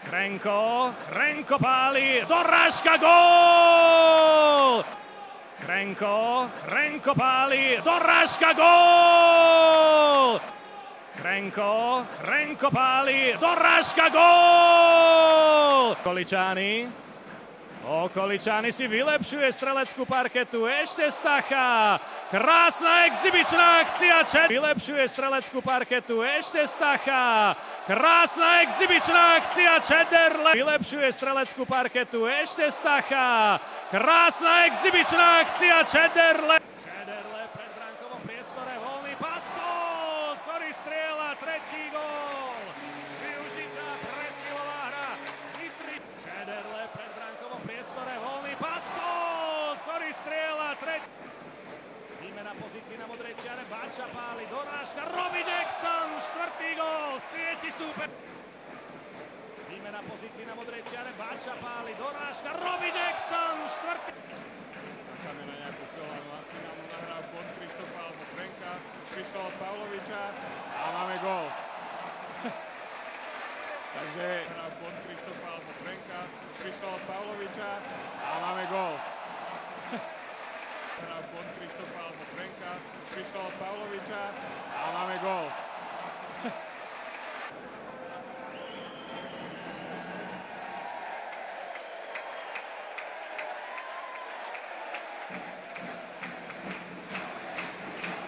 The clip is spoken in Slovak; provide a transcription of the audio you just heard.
Chrenko páli, dorážka, gól! Chrenko páli, dorážka, gól! Chrenko páli, dorážka, gól! Okoličány si vylepšuje streleckú parketu, ešte Stacha, krásna exibičná akcia, vylepšuje streleckú parketu, ešte Stacha, krásna exibičná akcia, Čederle, vylepšuje streleckú parketu, ešte Stacha, krásna exibičná akcia, Čederle pred bránkovom priestore, voľný pasol, ktorý strieľa, tretí gól, využitá presilová hra, Čederle pred bránkovom priestore, voľný pasol, ktorý strieľa, tretí. Výmena pozícií na modrej čiare, Bača páli, dorážka, Robbie Jackson, štvrtý gól, sieti súper. Výmena pozícií na modrej čiare, Bača páli, dorážka, Robbie Jackson, štvrtý. Čakáme na nejakú finálnu nahrávku od Krištofa alebo Chrenka, prišla od Pavloviča a máme gól. Takže nahrávku od Krištofa alebo Chrenka, prišla od Pavloviča a máme gól. Nahrávku od Krištofa alebo Chrenka, prišla od Pavloviča a máme gól.